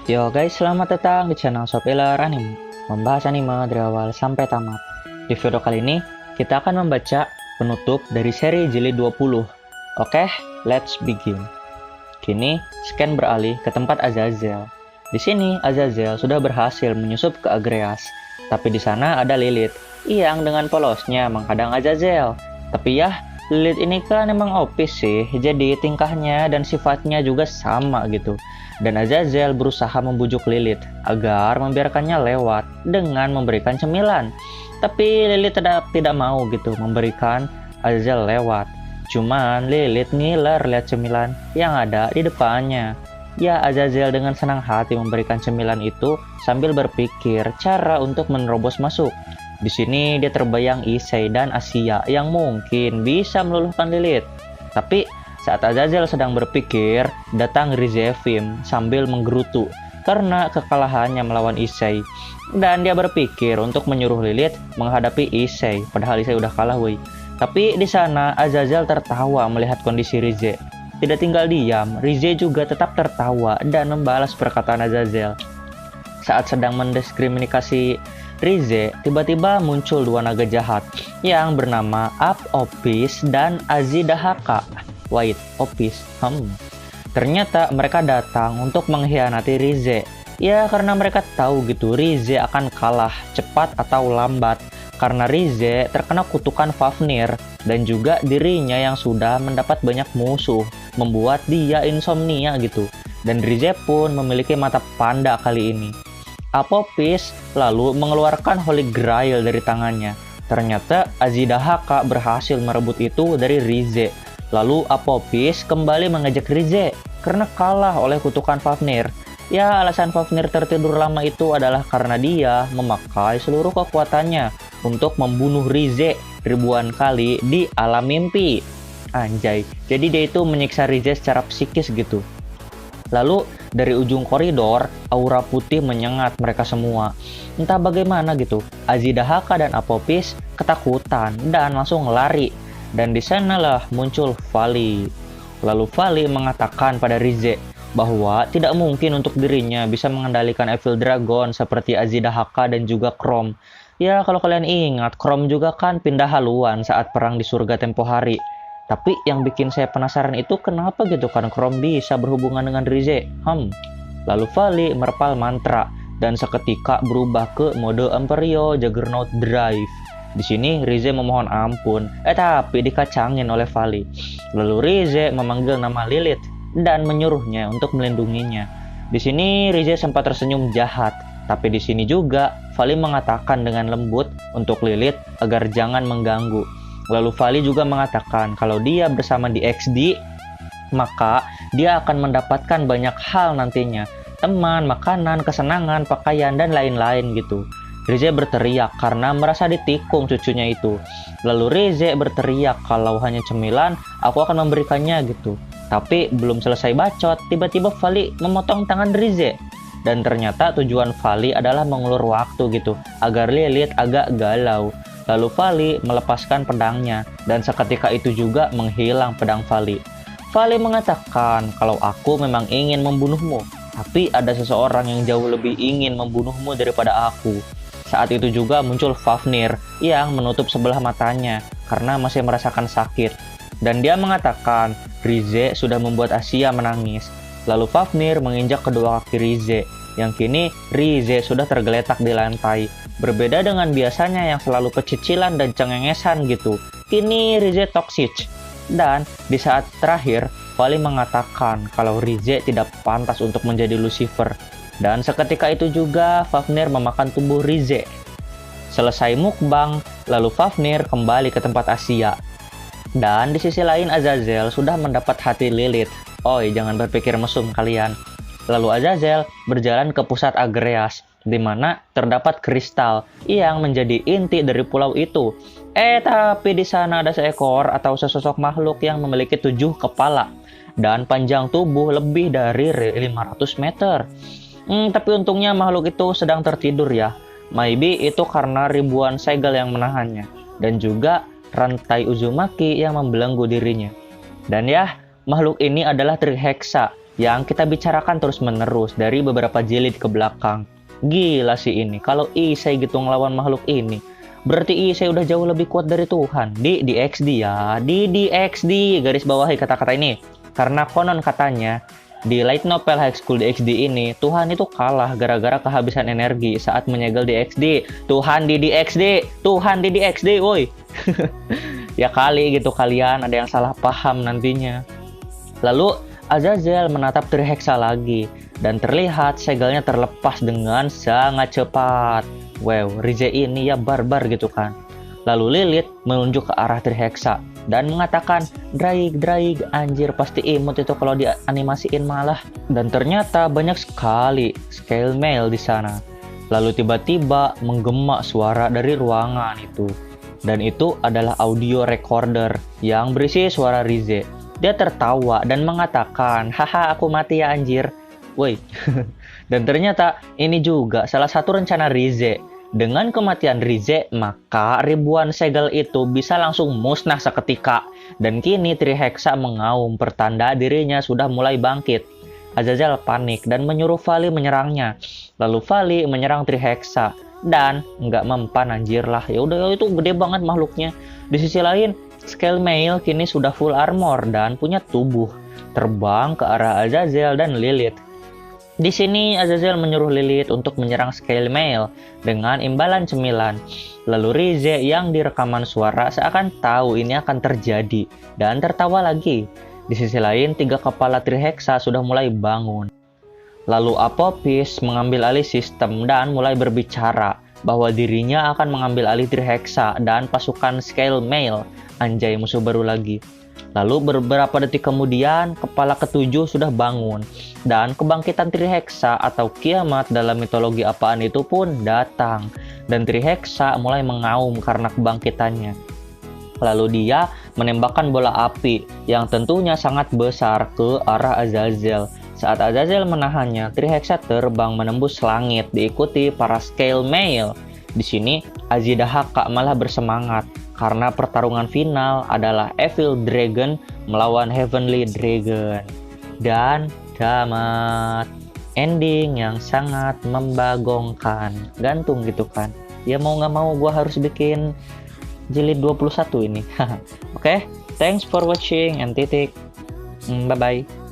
Yo guys, selamat datang di channel Sopiler Anime, membahas anime dari awal sampai tamat. Di video kali ini, kita akan membaca penutup dari seri jilid 20. Oke, let's begin. Kini, scan beralih ke tempat Azazel. Di sini, Azazel sudah berhasil menyusup ke Agreas, tapi di sana ada Lilith yang dengan polosnya menghadang Azazel. Tapi ya, Lilith ini kan emang OP sih, jadi tingkahnya dan sifatnya juga sama gitu. Dan Azazel berusaha membujuk Lilith agar membiarkannya lewat dengan memberikan cemilan. Tapi Lilith tidak mau gitu memberikan Azazel lewat. Cuman Lilith ngiler lihat cemilan yang ada di depannya. Ya, Azazel dengan senang hati memberikan cemilan itu sambil berpikir cara untuk menerobos masuk. Di sini dia terbayang Issei dan Asia yang mungkin bisa meluluhkan Lilith. Tapi saat Azazel sedang berpikir, datang Rizevim sambil menggerutu karena kekalahannya melawan Issei. Dan dia berpikir untuk menyuruh Lilith menghadapi Issei, padahal Issei udah kalah woi. Tapi di sana Azazel tertawa melihat kondisi Rize. Tidak tinggal diam, Rize juga tetap tertawa dan membalas perkataan Azazel. Saat sedang mendiskriminasi Rize, tiba-tiba muncul dua naga jahat yang bernama Apopis dan Azidahaka. Wait, Opis. Ternyata mereka datang untuk mengkhianati Rize. Ya, karena mereka tahu gitu Rize akan kalah cepat atau lambat. Karena Rize terkena kutukan Fafnir dan juga dirinya yang sudah mendapat banyak musuh, membuat dia insomnia gitu. Dan Rize pun memiliki mata panda kali ini. Apopis lalu mengeluarkan Holy Grail dari tangannya. Ternyata Azidahaka berhasil merebut itu dari Rize. Lalu Apopis kembali mengajak Rize karena kalah oleh kutukan Fafnir. Ya, alasan Fafnir tertidur lama itu adalah karena dia memakai seluruh kekuatannya untuk membunuh Rize ribuan kali di alam mimpi. Anjay, jadi dia itu menyiksa Rize secara psikis gitu. Lalu dari ujung koridor, aura putih menyengat mereka semua. Entah bagaimana gitu, Azidahaka dan Apopis ketakutan dan langsung lari. Dan di sanalah muncul Vali. Lalu Vali mengatakan pada Rize bahwa tidak mungkin untuk dirinya bisa mengendalikan Evil Dragon seperti Azidahaka dan juga Chrome. Ya, kalau kalian ingat, Chrome juga kan pindah haluan saat perang di surga tempo hari. Tapi yang bikin saya penasaran itu kenapa gitu kan Chrome bisa berhubungan dengan Rize. Lalu Vali merapal mantra dan seketika berubah ke mode Emperio Juggernaut Drive. Di sini Rize memohon ampun, tapi dikacangin oleh Vali. Lalu Rize memanggil nama Lilith dan menyuruhnya untuk melindunginya. Di sini Rize sempat tersenyum jahat, tapi di sini juga Vali mengatakan dengan lembut untuk Lilith agar jangan mengganggu. Lalu Vali juga mengatakan kalau dia bersama di XD, maka dia akan mendapatkan banyak hal nantinya. Teman, makanan, kesenangan, pakaian, dan lain-lain gitu. Rize berteriak karena merasa ditikung cucunya itu. Lalu Rize berteriak kalau hanya cemilan, aku akan memberikannya gitu. Tapi belum selesai bacot, tiba-tiba Vali memotong tangan Rize. Dan ternyata tujuan Vali adalah mengulur waktu gitu, agar Lilith agak galau. Lalu Vali melepaskan pedangnya, dan seketika itu juga menghilang pedang Vali. Vali mengatakan kalau aku memang ingin membunuhmu, tapi ada seseorang yang jauh lebih ingin membunuhmu daripada aku. Saat itu juga muncul Fafnir yang menutup sebelah matanya karena masih merasakan sakit. Dan dia mengatakan Rize sudah membuat Asia menangis. Lalu Fafnir menginjak kedua kaki Rize, yang kini Rize sudah tergeletak di lantai. Berbeda dengan biasanya yang selalu pecicilan dan cengengesan gitu. Kini Rize toksik. Dan di saat terakhir, Vali mengatakan kalau Rize tidak pantas untuk menjadi Lucifer. Dan seketika itu juga Fafnir memakan tubuh Rize. Selesai mukbang, lalu Fafnir kembali ke tempat Asia. Dan di sisi lain Azazel sudah mendapat hati Lilith. Oi, jangan berpikir mesum kalian. Lalu Azazel berjalan ke pusat Agreas, di mana terdapat kristal yang menjadi inti dari pulau itu. Tapi di sana ada seekor atau sesosok makhluk yang memiliki 7 kepala dan panjang tubuh lebih dari 500 meter. Tapi untungnya makhluk itu sedang tertidur ya. Maybe itu karena ribuan segel yang menahannya. Dan juga rantai Uzumaki yang membelenggu dirinya. Dan ya, makhluk ini adalah Trihexa yang kita bicarakan terus-menerus dari beberapa jilid ke belakang. Gila sih ini, kalau Isai gitu ngelawan makhluk ini, berarti Isai udah jauh lebih kuat dari Tuhan. Di XD ya, di XD, garis bawahi kata-kata ini. Karena konon katanya, di light novel High School DxD ini, Tuhan itu kalah gara-gara kehabisan energi saat menyegel DxD. Tuhan di DxD, Tuhan di DxD, woi. Ya kali gitu kalian ada yang salah paham nantinya. Lalu Azazel menatap Trihexa lagi dan terlihat segelnya terlepas dengan sangat cepat. Wow, Rize ini ya barbar gitu kan. Lalu Lilith menunjuk ke arah Trihexa dan mengatakan, Draig, anjir pasti imut itu kalau dianimasiin malah. Dan ternyata banyak sekali scale mail di sana. Lalu tiba-tiba menggema suara dari ruangan itu. Dan itu adalah audio recorder yang berisi suara Rize. Dia tertawa dan mengatakan, haha aku mati ya anjir. Woi. Dan ternyata ini juga salah satu rencana Rize. Dengan kematian Rize, maka ribuan segel itu bisa langsung musnah seketika. Dan kini Trihexa mengaum pertanda dirinya sudah mulai bangkit. Azazel panik dan menyuruh Vali menyerangnya. Lalu Vali menyerang Trihexa dan nggak mempan anjir lah. Ya udah itu gede banget makhluknya. Di sisi lain, Scale Mail kini sudah full armor dan punya tubuh. Terbang ke arah Azazel dan Lilith. Di sini Azazel menyuruh Lilith untuk menyerang Scale Mail dengan imbalan cemilan. Lalu Rize yang di rekaman suara seakan tahu ini akan terjadi dan tertawa lagi. Di sisi lain, 3 kepala Trihexa sudah mulai bangun. Lalu Apophis mengambil alih sistem dan mulai berbicara bahwa dirinya akan mengambil alih Trihexa dan pasukan Scale Mail. Anjay, musuh baru lagi. Lalu beberapa detik kemudian, kepala ketujuh sudah bangun. Dan kebangkitan Trihexa atau kiamat dalam mitologi apaan itu pun datang. Dan Trihexa mulai mengaum karena kebangkitannya. Lalu dia menembakkan bola api yang tentunya sangat besar ke arah Azazel. Saat Azazel menahannya, Trihexa terbang menembus langit diikuti para Scale Mail. Di sini, Azidahaka malah bersemangat karena pertarungan final adalah Evil Dragon melawan Heavenly Dragon. Dan tamat. Ending yang sangat membagongkan. Gantung gitu kan. Ya mau nggak mau gue harus bikin jilid 21 ini. Oke, thanks for watching and titik. Bye-bye.